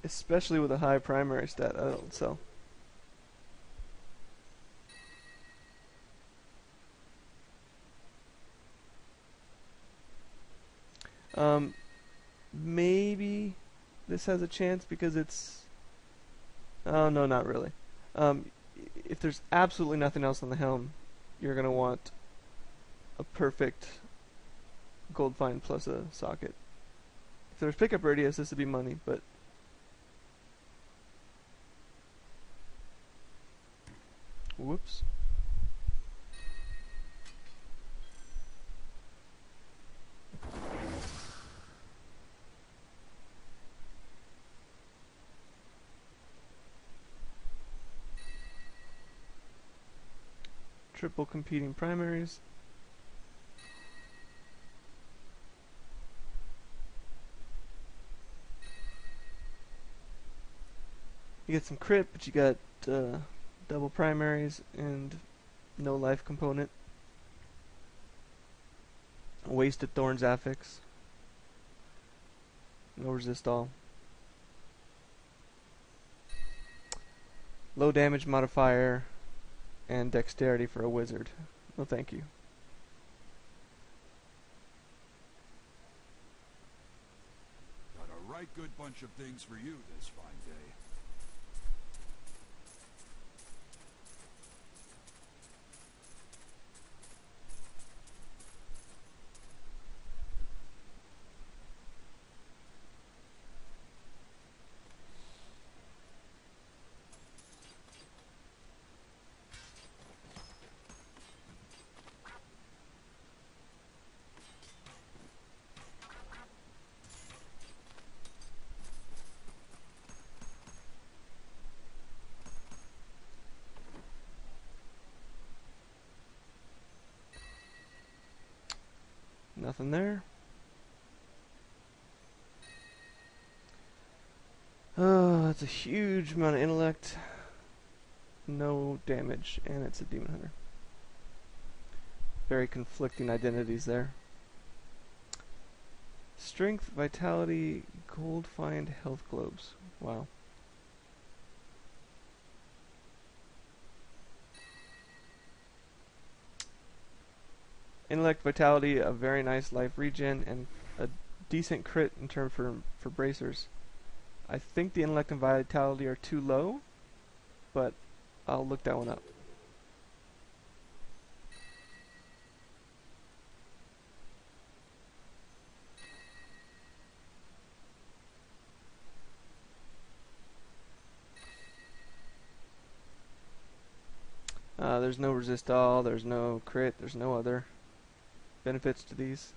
Especially with a high primary stat, I don't sell. Maybe this has a chance because it's... Oh, no, not really. If there's absolutely nothing else on the helm, you're going to want a perfect gold find plus a socket. If there's pickup radius, this would be money, but... Whoops. Triple competing primaries. You get some crit, but you got double primaries and no life component. Wasted Thorns affix. No resist all. Low damage modifier and dexterity for a wizard. No thank you. Got a right good bunch of things for you this fine day. Nothing there. Oh, that's a huge amount of intellect. No damage, and it's a demon hunter. Very conflicting identities there. Strength, vitality, gold find, health globes. Wow. Intellect, vitality, a very nice life regen, and a decent crit in turn for bracers. I think the intellect and vitality are too low, but I'll look that one up. There's no resist all, there's no crit, there's no other benefits to these.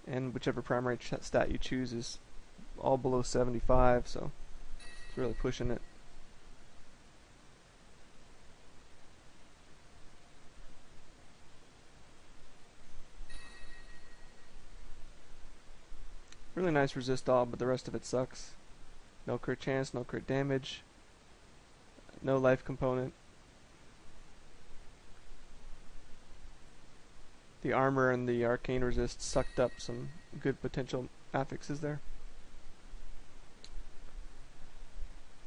And whichever primary stat you choose is all below 75, so it's really pushing it. Really nice resist all, but the rest of it sucks. No crit chance, no crit damage, no life component. The armor and the arcane resist sucked up some good potential affixes there.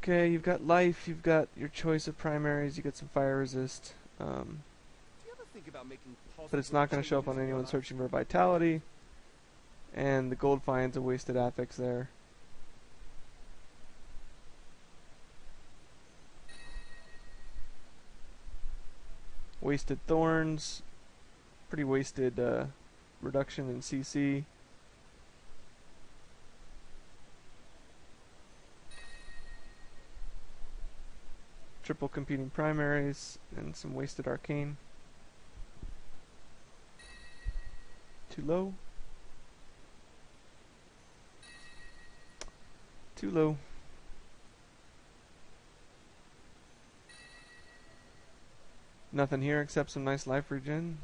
Okay, you've got life, you've got your choice of primaries, you get some fire resist. But it's not going to show up on anyone searching for vitality. And the gold finds a wasted affix there. Wasted thorns. Pretty wasted reduction in CC. Triple competing primaries and some wasted arcane. Too low. Too low. Nothing here except some nice life regen.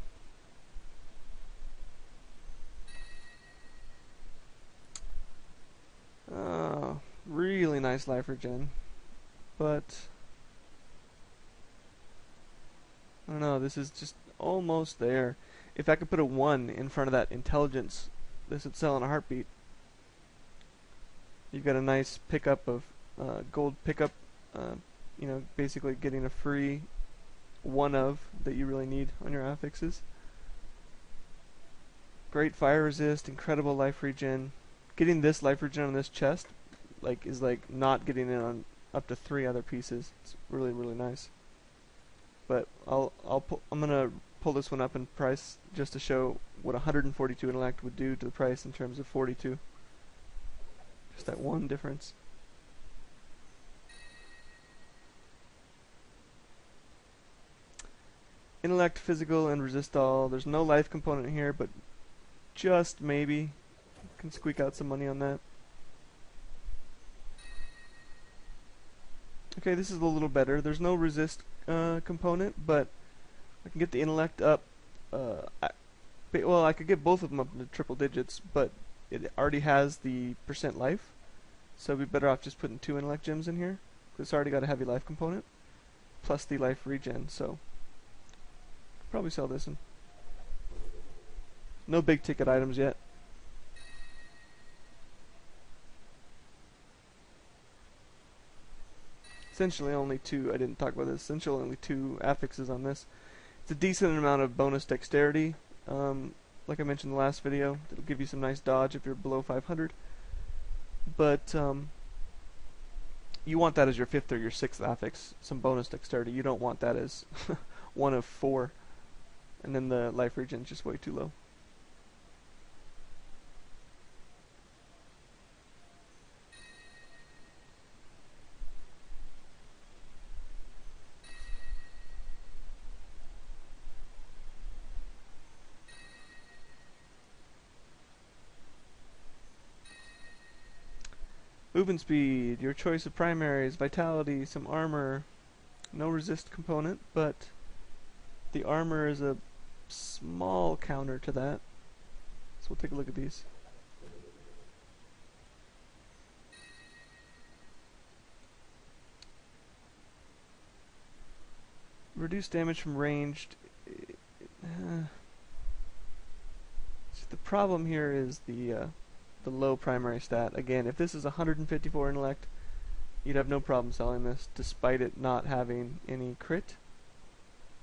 Really nice life regen. But I don't know, this is just almost there. If I could put a 1 in front of that intelligence, this would sell in a heartbeat. You've got a nice pickup of gold pickup, basically getting a free one of that you really need on your affixes. Great fire resist, incredible life regen. Getting this life regen on this chest is like not getting it on up to 3 other pieces. It's really, really nice. But I'm gonna pull this one up in price just to show what 142 intellect would do to the price in terms of 42. Just that one difference. Intellect, physical, and resist all. There's no life component here, but just maybe can squeak out some money on that. Okay, this is a little better. There's no resist component, but I can get the intellect up. Well, I could get both of them up into triple digits, but it already has the percent life, so I'd be better off just putting 2 intellect gems in here. It's already got a heavy life component, plus the life regen, so probably sell this one. No big ticket items yet. Essentially only 2, I didn't talk about this, essentially only 2 affixes on this. It's a decent amount of bonus dexterity, like I mentioned in the last video. It'll give you some nice dodge if you're below 500. But you want that as your 5th or your 6th affix, some bonus dexterity. You don't want that as one of 4. And then the life regen is just way too low. Movement speed, your choice of primaries, vitality, some armor, no resist component, but the armor is a small counter to that. So we'll take a look at these. Reduce damage from ranged. The problem here is the low primary stat. Again, if this is 154 intellect, you'd have no problem selling this, despite it not having any crit.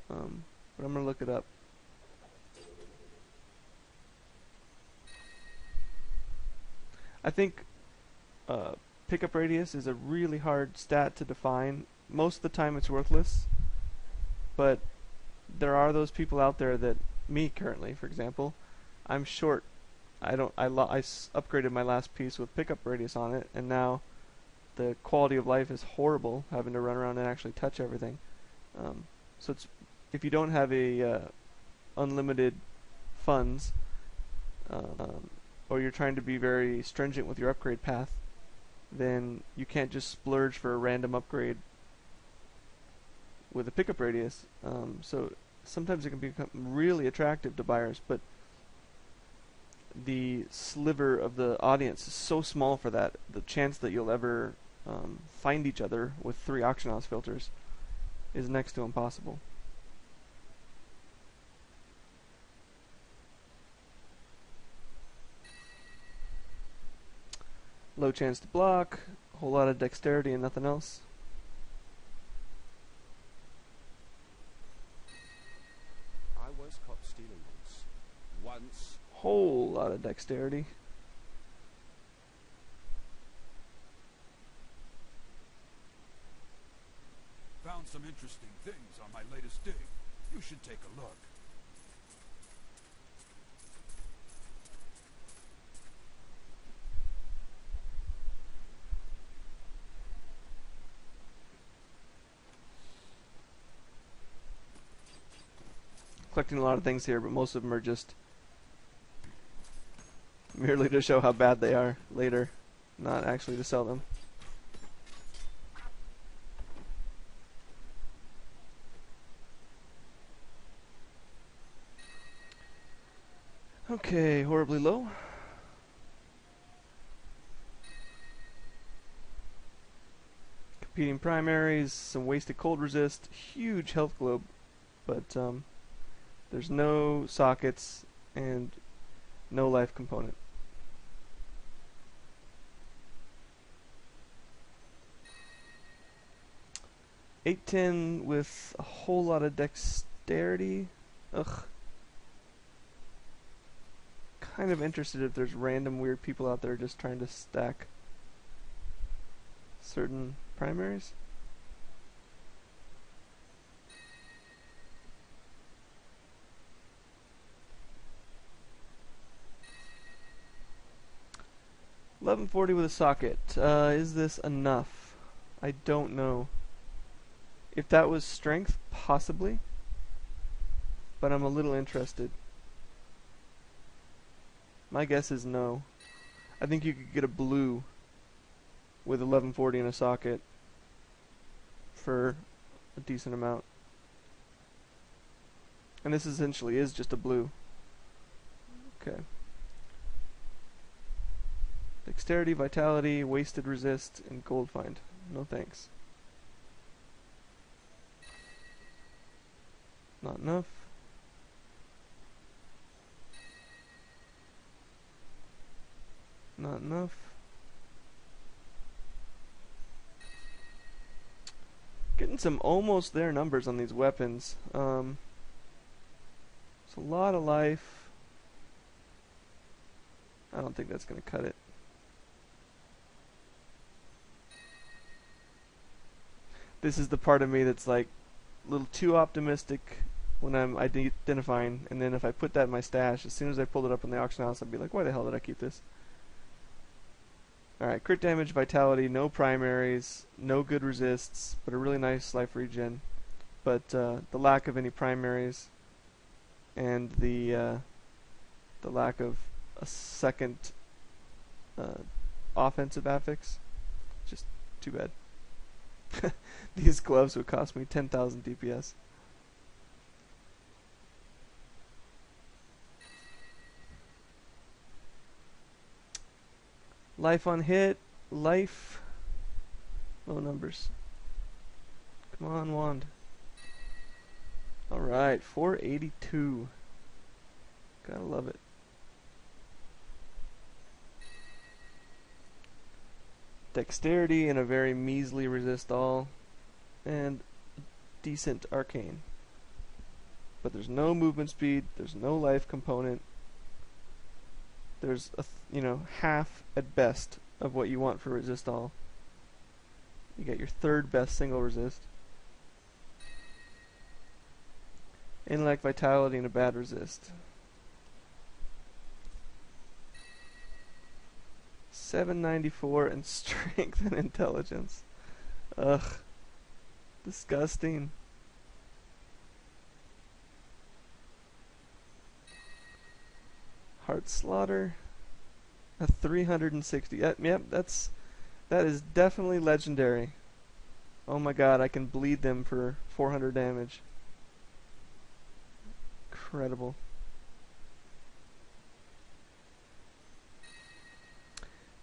But I'm gonna look it up. I think pickup radius is a really hard stat to define. Most of the time it's worthless, but there are those people out there that, me currently, for example, I'm short. I upgraded my last piece with pickup radius on it, and now the quality of life is horrible, having to run around and actually touch everything. So if you don't have a unlimited funds, or you're trying to be very stringent with your upgrade path, then you can't just splurge for a random upgrade with a pickup radius. So sometimes it can become really attractive to buyers, but the sliver of the audience is so small for that. The chance that you'll ever find each other with 3 auction house filters is next to impossible. Low chance to block, a whole lot of dexterity and nothing else. I was caught stealing once. Whole lot of dexterity. Found some interesting things on my latest dig. You should take a look. Collecting a lot of things here, but most of them are just merely to show how bad they are later, not actually to sell them. Okay, horribly low. Competing primaries, some wasted cold resist, huge health globe, but there's no sockets and no life component. 810 with a whole lot of dexterity. Ugh. Kind of interested if there's random weird people out there just trying to stack certain primaries. $11.40 with a socket. Is this enough? I don't know. If that was strength, possibly. But I'm a little interested. My guess is no. I think you could get a blue with 1140 in a socket for a decent amount. And this essentially is just a blue. Okay. Dexterity, vitality, wasted resist, and gold find. No thanks. Not enough. Not enough. Getting some almost there numbers on these weapons. It's a lot of life. I don't think that's going to cut it. This is the part of me that's like a little too optimistic when I'm identifying, and then if I put that in my stash, as soon as I pulled it up in the auction house, I'd be like, why the hell did I keep this? Alright, crit damage, vitality, no primaries, no good resists, but a really nice life regen. But the lack of any primaries and the lack of a second offensive affix, just too bad. These gloves would cost me 10,000 DPS. Life on hit, life, low numbers. Come on, wand. Alright, 482. Gotta love it. Dexterity and a very measly resist all, and decent arcane. But there's no movement speed, there's no life component. There's a half at best of what you want for resist all. You get your third best single resist. Intellect, vitality, and a bad resist. 794 and strength and intelligence. Ugh. Disgusting. Heart slaughter. A 360. Yep, that is definitely legendary. Oh my god, I can bleed them for 400 damage. Incredible.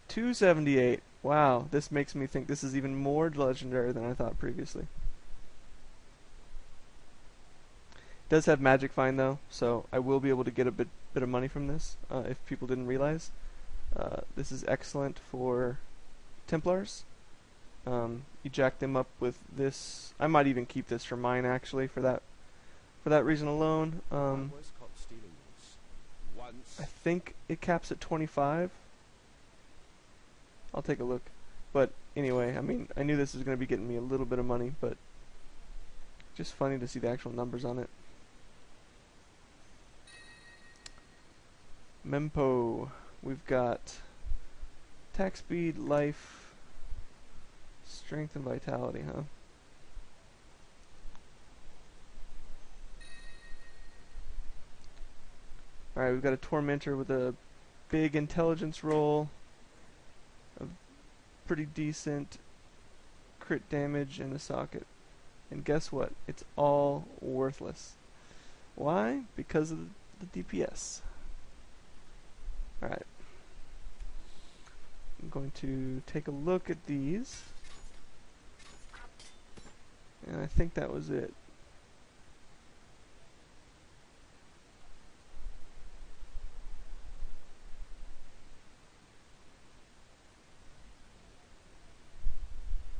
$278. Wow, this makes me think this is even more legendary than I thought previously. It does have magic find though, so I will be able to get a bit of money from this if people didn't realize. This is excellent for Templars. You jack them up with this. I might even keep this for mine actually for that reason alone. I think it caps at 25. I'll take a look. But anyway, I mean, I knew this was going to be getting me a little bit of money, but just funny to see the actual numbers on it. Mempo. We've got attack speed, life, strength, and vitality, huh? Alright, we've got a Tormentor with a big intelligence roll, a pretty decent crit damage, and a socket. And guess what? It's all worthless. Why? Because of the DPS. Alright. I'm going to take a look at these. And I think that was it.